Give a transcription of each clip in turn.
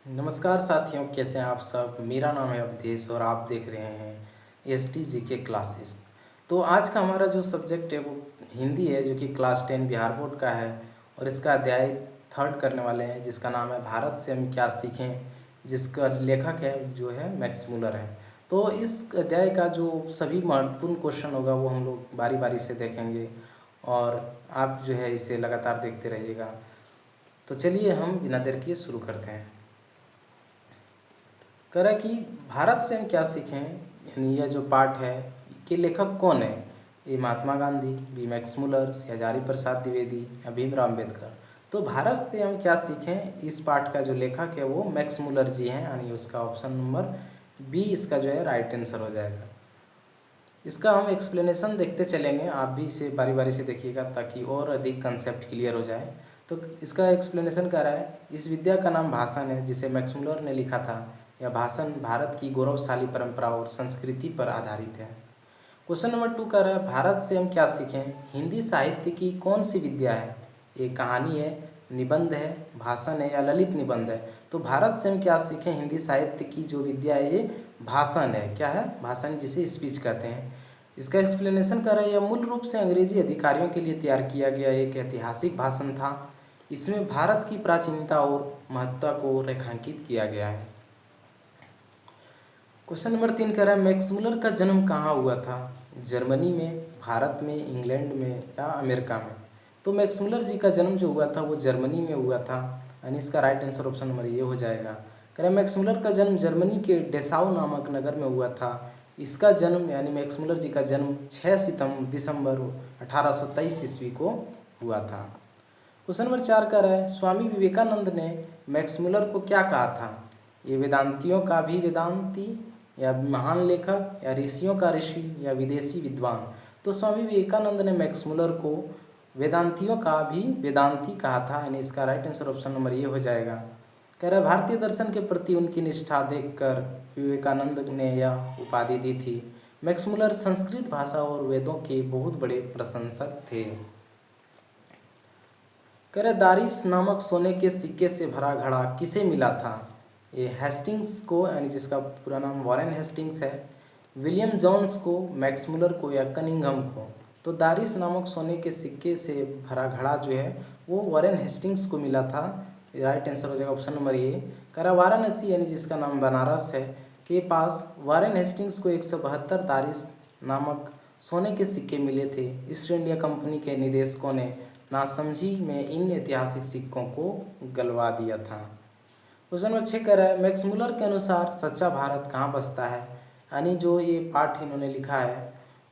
नमस्कार साथियों, कैसे हैं आप सब। मेरा नाम है अवधेश और आप देख रहे हैं एस टी जी के क्लासेस। तो आज का हमारा जो सब्जेक्ट है वो हिंदी है, जो कि क्लास 10 बिहार बोर्ड का है। और इसका अध्याय थर्ड करने वाले हैं, जिसका नाम है भारत से हम क्या सीखें, जिसका लेखक है जो है मैक्स मुलर है। तो इस अध्याय का जो सभी महत्वपूर्ण क्वेश्चन होगा वो हम लोग बारी बारी से देखेंगे, और आप जो है इसे लगातार देखते रहिएगा। तो चलिए हम बिना देर किए शुरू करते हैं। कह रहा है कि भारत से हम क्या सीखें, यानी यह जो पाठ है कि लेखक कौन है। ये Mahatma Gandhi, B Max Muller, Hazari Prasad Dwivedi या भीमराव अम्बेडकर। तो भारत से हम क्या सीखें, इस पाठ का जो लेखक है वो मैक्स मुलर जी हैं, यानी उसका ऑप्शन नंबर बी इसका जो है राइट आंसर हो जाएगा। इसका हम एक्सप्लेनेशन देखते चलेंगे, आप भी इसे बारी बारी से देखिएगा ताकि और अधिक कंसेप्ट क्लियर हो जाए। तो इसका एक्सप्लेनेशन कर रहा है, इस विद्या का नाम भाषण है, जिसे मैक्स मुलर ने लिखा था। यह भाषण भारत की गौरवशाली परंपरा और संस्कृति पर आधारित है। क्वेश्चन नंबर 2 कर रहा है, भारत से हम क्या सीखें, हिंदी साहित्य की कौन सी विद्या है। ये कहानी है, निबंध है, भाषण है या ललित निबंध है। तो भारत से हम क्या सीखें, हिंदी साहित्य की जो विद्या है ये भाषण है। क्या है? भाषण, जिसे स्पीच कहते हैं। इसका एक्सप्लेनेशन कर रहा है, यह मूल रूप से अंग्रेजी अधिकारियों के लिए तैयार किया गया एक ऐतिहासिक भाषण था। इसमें भारत की प्राचीनता और महत्ता को रेखांकित किया गया है। क्वेश्चन नंबर 3 कह रहा है, मैक्स मुलर का जन्म कहाँ हुआ था। जर्मनी में, भारत में, इंग्लैंड में या अमेरिका में। तो मैक्स मुलर जी का जन्म जो हुआ था वो जर्मनी में हुआ था, यानी इसका राइट आंसर ऑप्शन नंबर ये हो जाएगा। कह रहा है, मैक्स मुलर का जन्म जर्मनी के डेसाउ नामक नगर में हुआ था। इसका जन्म, यानी मैक्स मुलर जी का जन्म 6 दिसंबर 1823 ईस्वी को हुआ था। क्वेश्चन नंबर 4 का रहा है, स्वामी विवेकानंद ने मैक्स मुलर को क्या कहा था। ये वेदांतियों का भी वेदांती, या महान लेखक, या ऋषियों का ऋषि, या विदेशी विद्वान। तो स्वामी विवेकानंद ने मैक्स मुलर को वेदांतियों का भी वेदांती कहा था, यानी इसका राइट आंसर ऑप्शन नंबर ये हो जाएगा। कह रहा है, भारतीय दर्शन के प्रति उनकी निष्ठा देखकर विवेकानंद ने यह उपाधि दी थी। मैक्स मुलर संस्कृत भाषा और वेदों के बहुत बड़े प्रशंसक थे। कह रहे, दारिस नामक सोने के सिक्के से भरा घड़ा किसे मिला था। ये हेस्टिंग्स को, यानी जिसका पूरा नाम वॉरेन हेस्टिंग्स है, विलियम जॉन्स को, मैक्स मुलर को या कनिंघम को। तो दारिस नामक सोने के सिक्के से भरा घड़ा जो है वो वॉरेन हेस्टिंग्स को मिला था। राइट आंसर हो जाएगा ऑप्शन नंबर ये। कह रहा, वाराणसी, यानी जिसका नाम बनारस है, के पास वॉरेन हेस्टिंग्स को 172 दारिस नामक सोने के सिक्के मिले थे। ईस्ट इंडिया कंपनी के निदेशकों ने नासमझी में इन ऐतिहासिक सिक्कों को गलवा दिया था। क्वेश्चन नंबर 6 कह रहा है, मैक्स मुलर के अनुसार सच्चा भारत कहाँ बसता है। यानी जो ये पाठ इन्होंने लिखा है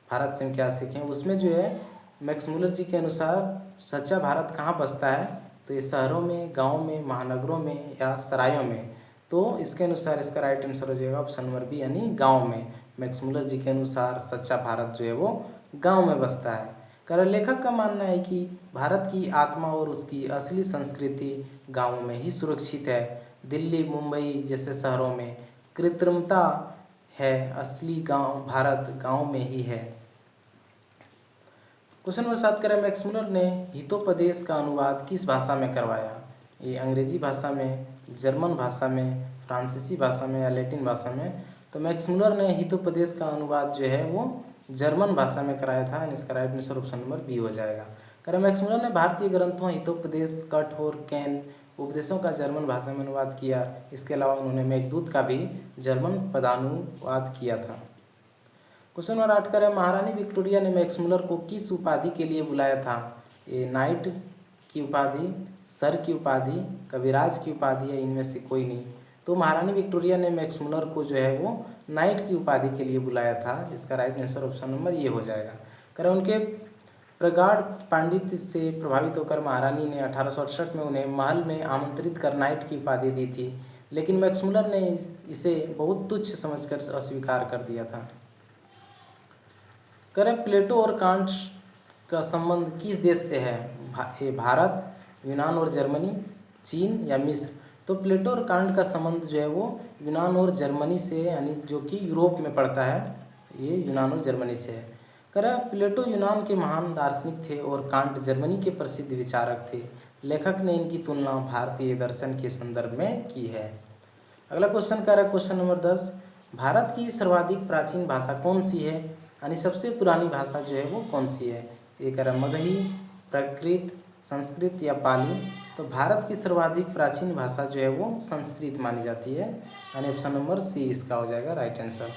भारत से हम क्या सीखें, उसमें जो है मैक्स मुलर जी के अनुसार सच्चा भारत कहाँ बसता है। तो ये शहरों में, गाँव में, महानगरों में या सरायों में। तो इसके अनुसार इसका राइट आंसर हो जाएगा ऑप्शन नंबर बी, यानी गाँव में। मैक्स मुलर जी के अनुसार सच्चा भारत जो है वो गाँव में बसता है। कर लेखक का मानना है कि भारत की आत्मा और उसकी असली संस्कृति गाँवों में ही सुरक्षित है। दिल्ली, मुंबई जैसे शहरों में कृत्रिमता है, असली गांव भारत गांव में ही है। क्वेश्चन नंबर 7 करें, मैक्स मुलर ने हितोपदेश का अनुवाद किस भाषा में करवाया। ये अंग्रेजी भाषा में, जर्मन भाषा में, फ्रांसीसी भाषा में या लैटिन भाषा में। तो मैक्स मुलर ने हितोपदेश का अनुवाद जो है वो जर्मन भाषा में कराया था, इसका right answer option number B हो जाएगा। करें, मैक्स मुलर ने भारतीय ग्रंथों हितोपदेश, कठोर कैन उपदेशों का जर्मन भाषा में अनुवाद किया। इसके अलावा उन्होंने मेघदूत का भी जर्मन पदानुवाद किया था। क्वेश्चन नंबर 8 करें, महारानी विक्टोरिया ने मैक्स मुलर को किस उपाधि के लिए बुलाया था। ये नाइट की उपाधि, सर की उपाधि, कविराज की उपाधि या इनमें से कोई नहीं। तो महारानी विक्टोरिया ने मैक्स मुलर को जो है वो नाइट की उपाधि के लिए बुलाया था। इसका राइट आंसर ऑप्शन नंबर ये हो जाएगा। करें, उनके प्रगाढ़ पांडित्य से प्रभावित होकर महारानी ने 1868 में उन्हें महल में आमंत्रित कर नाइट की उपाधि दी थी, लेकिन मैक्स मुलर ने इसे बहुत तुच्छ समझकर अस्वीकार कर दिया था। करें, प्लेटो और कांट का संबंध किस देश से है। भारत, यूनान और जर्मनी, चीन या मिस्र। तो प्लेटो और कांट का संबंध जो है वो यूनान और जर्मनी से, यानी जो कि यूरोप में पड़ता है, ये यूनान और जर्मनी से है। करें, प्लेटो यूनान के महान दार्शनिक थे और कांट जर्मनी के प्रसिद्ध विचारक थे। लेखक ने इनकी तुलना भारतीय दर्शन के संदर्भ में की है। अगला क्वेश्चन कह रहा है क्वेश्चन नंबर 10, भारत की सर्वाधिक प्राचीन भाषा कौन सी है, यानी सबसे पुरानी भाषा जो है वो कौन सी है। ये कह रहा है मगही, प्राकृत, संस्कृत या पाली। तो भारत की सर्वाधिक प्राचीन भाषा जो है वो संस्कृत मानी जाती है, यानी ऑप्शन नंबर सी इसका हो जाएगा राइट आंसर।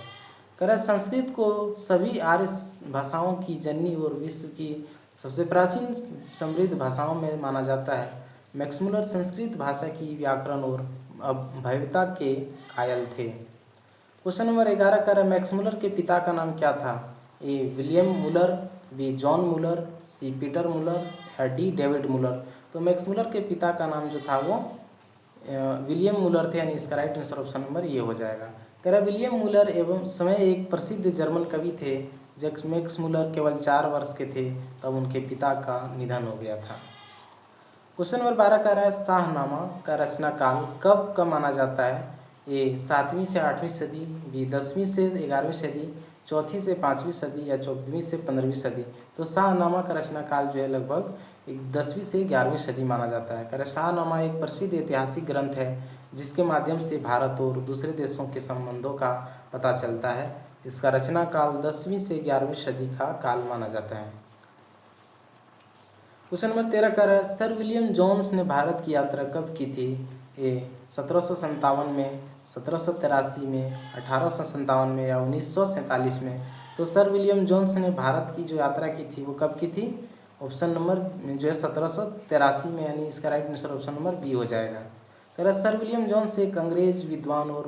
कह रहा है संस्कृत को सभी आर्य भाषाओं की जननी और विश्व की सबसे प्राचीन समृद्ध भाषाओं में माना जाता है। मैक्स मुलर संस्कृत भाषा की व्याकरण और भव्यता के कायल थे। क्वेश्चन नंबर 11 कह रहा है मैक्स मुलर के पिता का नाम क्या था। A William Muller, B John Muller, C Peter Muller या डी डेविड मुलर। तो मैक्स मुलर के पिता का नाम जो था वो विलियम मुलर थे, यानी इसका राइट आंसर ऑप्शन नंबर ये हो जाएगा। कह रहा विलियम मुलर एवं समय एक प्रसिद्ध जर्मन कवि थे। जब मैक्स मुलर केवल 4 वर्ष के थे तब उनके पिता का निधन हो गया था। क्वेश्चन नंबर 12 कह रहा है शाहनामा का रचना काल कब का माना जाता है। ए 7वीं से 8वीं सदी, बी 10वीं से 11वीं सदी, चौथी से 5वीं सदी या 14वीं से 15वीं सदी। तो शाहनामा का रचना काल जो है लगभग 10वीं से 11वीं सदी माना जाता है। कह रहे शाहनामा एक प्रसिद्ध ऐतिहासिक ग्रंथ है जिसके माध्यम से भारत और दूसरे देशों के संबंधों का पता चलता है। इसका रचना काल 10वीं से 11वीं सदी का काल माना जाता है। क्वेश्चन नंबर 13 कह रहा है सर विलियम जोन्स ने भारत की यात्रा कब की थी। ए 1757 में, 1783 में, 1857 में या 1947 में। तो सर विलियम जोन्स ने भारत की जो यात्रा की थी वो कब की थी। ऑप्शन नंबर जो है 1783 में, यानी इसका right answer option number B हो जाएगा। कह रहा सर विलियम जोन्स एक अंग्रेज विद्वान और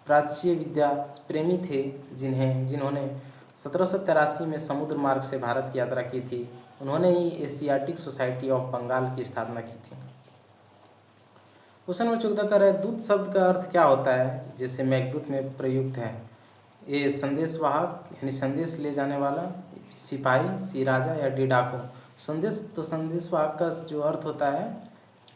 प्राच्य विद्या प्रेमी थे जिन्होंने 1783 में समुद्र मार्ग से भारत की यात्रा की थी। उन्होंने ही एशियाटिक सोसाइटी ऑफ बंगाल की स्थापना की थी। क्वेश्चन नंबर 14 कर रहा है दूत शब्द का अर्थ क्या होता है जैसे मेघदूत में प्रयुक्त है। ए संदेशवाहक यानी संदेश ले जाने वाला, सिपाही, सी राजा या डी डाकू। संदेशवाहक का जो अर्थ होता है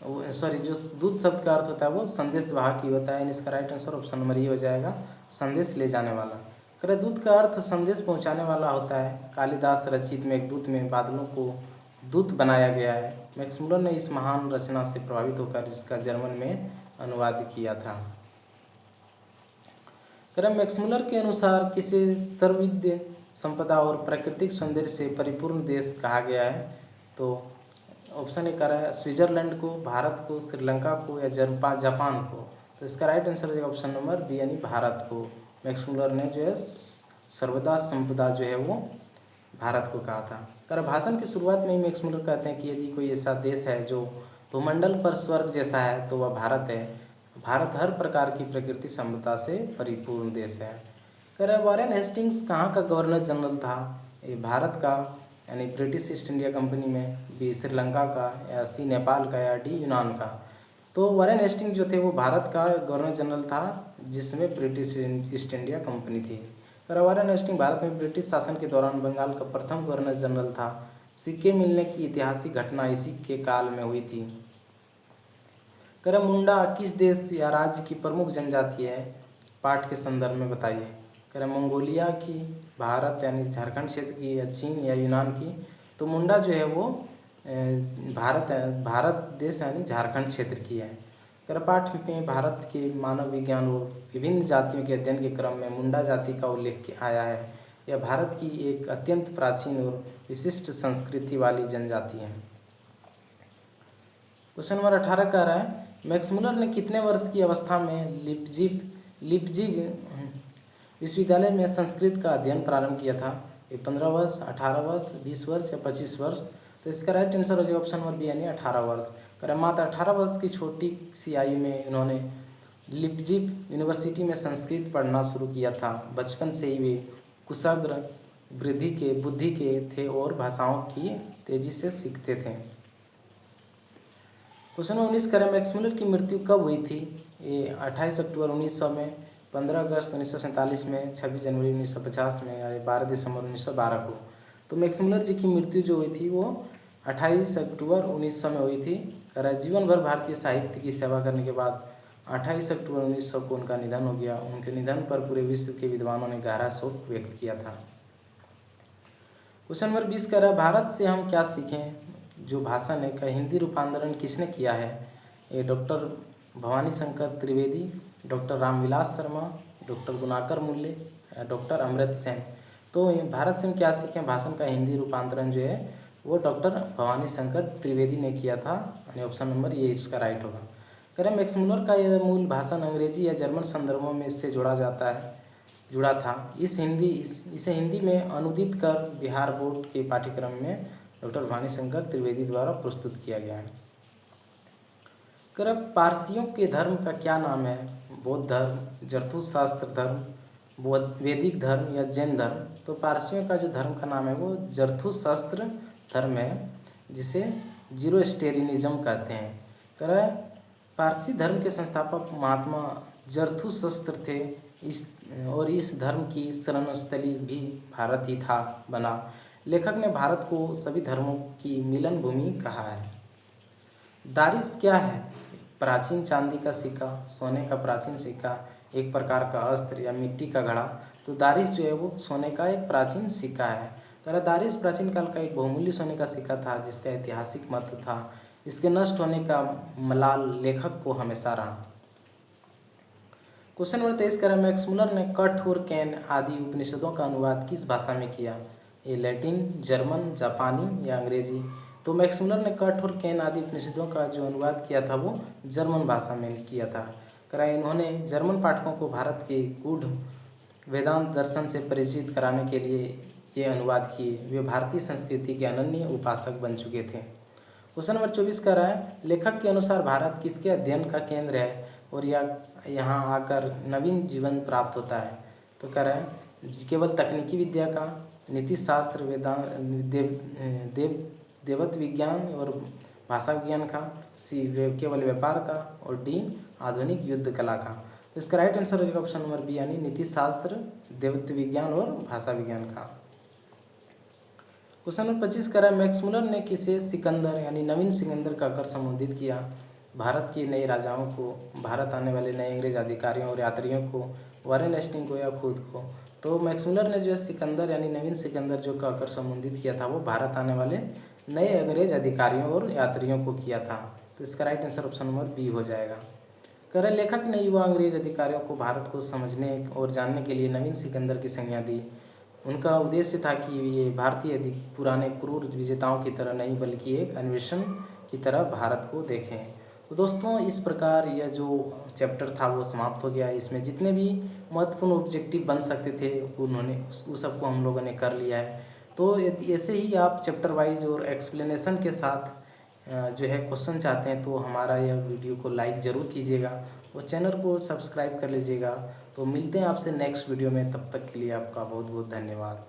जो दूत शब्द का अर्थ होता है वो संदेशवाहक ही होता है, यानी इसका राइट आंसर ऑप्शन नंबर ये हो जाएगा संदेश ले जाने वाला। कर दूत का अर्थ संदेश पहुंचाने वाला होता है। कालिदास रचित मेघदूत में बादलों को दूत बनाया गया है। मैक्स मुलर ने इस महान रचना से प्रभावित होकर इसका जर्मन में अनुवाद किया था। कर मैक्स मुलर के अनुसार किसे सर्वविद्य संपदा और प्राकृतिक सौंदर्य से परिपूर्ण देश कहा गया है। तो ऑप्शन ए कर रहा है स्विट्जरलैंड को, भारत को, श्रीलंका को या जापान को। तो इसका राइट आंसर है ऑप्शन नंबर बी यानी भारत को। मैक्स मुलर ने जो है सर्वदा संपदा जो है वो भारत को कहा था। कर भाषण की शुरुआत में ही मैक्स मुलर कहते हैं कि यदि कोई ऐसा देश है जो भूमंडल पर स्वर्ग जैसा है तो वह भारत है। भारत हर प्रकार की प्रकृति संपदा से परिपूर्ण देश है। कह रहे वॉरेन हेस्टिंग्स कहाँ का गवर्नर जनरल था। ये भारत का यानी ब्रिटिश ईस्ट इंडिया कंपनी में, बी श्रीलंका का या सी नेपाल का या डी यूनान का। तो वॉरेन हेस्टिंग्स जो थे वो भारत का गवर्नर जनरल था जिसमें ब्रिटिश ईस्ट इंडिया कंपनी थी। वॉरेन हेस्टिंग्स भारत में ब्रिटिश शासन के दौरान बंगाल का प्रथम गवर्नर जनरल था। सिक्के मिलने की ऐतिहासिक घटना इसी के काल में हुई थी। मुंडा किस देश या राज्य की प्रमुख जनजाति है, पाठ के संदर्भ में बताइए। मंगोलिया की, भारत यानी झारखंड क्षेत्र की, या चीन या यूनान की। तो मुंडा जो है वो भारत देश यानी झारखंड क्षेत्र की है। पाठ में भारत के मानव विज्ञान और विभिन्न जातियों के अध्ययन के क्रम में मुंडा जाति का उल्लेख आया है। यह भारत की एक अत्यंत प्राचीन और विशिष्ट संस्कृति वाली जनजाति है। क्वेश्चन नंबर 18 कह रहा है मैक्स मुलर ने कितने वर्ष की अवस्था में लिप्जिग विश्वविद्यालय में संस्कृत का अध्ययन प्रारंभ किया था। ये 15 वर्ष, 18 वर्ष, 20 वर्ष या 25 वर्ष। तो इसका राइट आंसर हो जाएगा ऑप्शन नंबर बी यानी 18 वर्ष। मात्र 18 वर्ष की छोटी सी आयु में इन्होंने लिप्जिग यूनिवर्सिटी में संस्कृत पढ़ना शुरू किया था। बचपन से ही वे कुशाग्र बुद्धि के थे और भाषाओं की तेजी से सीखते थे। क्वेश्चन नंबर 19 करें मैक्स मुलर की मृत्यु कब हुई थी। ये 28 अक्टूबर 1900 में, 15 अगस्त 1947 में, 26 जनवरी 1950 में या 12 दिसंबर 1912 को। तो मैक्स मुलर जी की मृत्यु जो हुई थी वो 28 अक्टूबर 1900 में हुई थी। जीवन भर भारतीय साहित्य की सेवा करने के बाद 28 अक्टूबर 1900 को उनका निधन हो गया। उनके निधन पर पूरे विश्व के विद्वानों ने गहरा शोक व्यक्त किया था। क्वेश्चन नंबर 20 कह रहा है भारत से हम क्या सीखें। जो भाषण है का हिंदी रूपांतरण किसने किया है। ये doctor Bhavani Shankar Trivedi, doctor Ramvilas Sharma, doctor Gunakar मूल्य, डॉक्टर अमृत सेन। तो भारत से हम क्या सीखें भाषण का हिंदी रूपांतरण जो है वो डॉक्टर भवानी शंकर त्रिवेदी ने किया था, यानी ऑप्शन नंबर ये इसका राइट होगा। करें मैक्स मुलर का यह मूल भाषण अंग्रेजी या जर्मन संदर्भों में इससे जुड़ा था। इसे हिंदी में अनुदित कर बिहार बोर्ड के पाठ्यक्रम में डॉक्टर भवानी शंकर त्रिवेदी द्वारा प्रस्तुत किया गया है। कर पारसियों के धर्म का क्या नाम है? बौद्ध धर्म, जरथुशास्त्र धर्म, वैदिक धर्म या जैन धर्म। तो पारसियों का जो धर्म का नाम है वो जरथुशास्त्र धर्म है, जिसे जीरोस्टेरिनिज्म कहते हैं। कर पारसी धर्म के संस्थापक महात्मा जरथुशस्त्र थे। इस धर्म की शरणस्थली भी भारत ही था बना। लेखक ने भारत को सभी धर्मों की मिलन भूमि कहा है। दारिस क्या है? प्राचीन चांदी का सिक्का, सोने का प्राचीन सिक्का, एक प्रकार का अस्त्र या मिट्टी का घड़ा। तो दारिस जो है वो सोने का एक प्राचीन सिक्का है। तो दारिस प्राचीन काल का एक बहुमूल्य सोने का सिक्का था जिसका ऐतिहासिक महत्व था। इसके नष्ट होने का मलाल लेखक को हमेशा रहा। क्वेश्चन नंबर 23 करें, मैक्स मुलर ने कठ और कैन आदि उपनिषदों का अनुवाद किस भाषा में किया? ये लैटिन, जर्मन, जापानी या अंग्रेजी। तो मैक्स मुलर ने कठ और कैन आदि उपनिषदों का जो अनुवाद किया था वो जर्मन भाषा में किया था। इन्होंने जर्मन पाठकों को भारत के गूढ़ वेदांत दर्शन से परिचित कराने के लिए ये अनुवाद किए। वे भारतीय संस्कृति के अनन्य उपासक बन चुके थे। क्वेश्चन नंबर 24 कह रहा है, लेखक के अनुसार भारत किसके अध्ययन का केंद्र है और यह यहाँ आकर नवीन जीवन प्राप्त होता है? तो कह रहा है केवल तकनीकी विद्या का, नीति शास्त्र, देवत्व विज्ञान और भाषा विज्ञान का, सी केवल व्यापार का और डी आधुनिक युद्ध कला का। तो इसका राइट आंसर हो जाएगा ऑप्शन नंबर बी, यानी नीति शास्त्र, देवत्व विज्ञान और भाषा विज्ञान का। क्वेश्चन नंबर 25 करा, मैक्स मुलर ने किसे सिकंदर यानी नवीन सिकंदर कहकर संबोधित किया? भारत के नए राजाओं को, भारत आने वाले नए अंग्रेज अधिकारियों और यात्रियों को, वॉरेन हेस्टिंग को या खुद को? तो मैक्स मुलर ने जो है सिकंदर यानी नवीन सिकंदर जो कहकर संबोधित किया था वो भारत आने वाले नए अंग्रेज अधिकारियों और यात्रियों को किया था। तो इसका right answer option number B हो जाएगा। करें लेखक ने युवा अंग्रेज अधिकारियों को भारत को समझने और जानने के लिए नवीन सिकंदर की संज्ञा दी। उनका उद्देश्य था कि ये भारतीय पुराने क्रूर विजेताओं की तरह नहीं बल्कि एक अन्वेषण की तरह भारत को देखें। तो दोस्तों इस प्रकार यह जो चैप्टर था वो समाप्त हो गया। इसमें जितने भी महत्वपूर्ण ऑब्जेक्टिव बन सकते थे उन्होंने उस सबको हम लोगों ने कर लिया है। तो ऐसे ही आप चैप्टर वाइज और एक्सप्लेनेशन के साथ जो है क्वेश्चन चाहते हैं तो हमारा यह वीडियो को लाइक ज़रूर कीजिएगा और चैनल को सब्सक्राइब कर लीजिएगा। तो मिलते हैं आपसे नेक्स्ट वीडियो में, तब तक के लिए आपका बहुत बहुत धन्यवाद।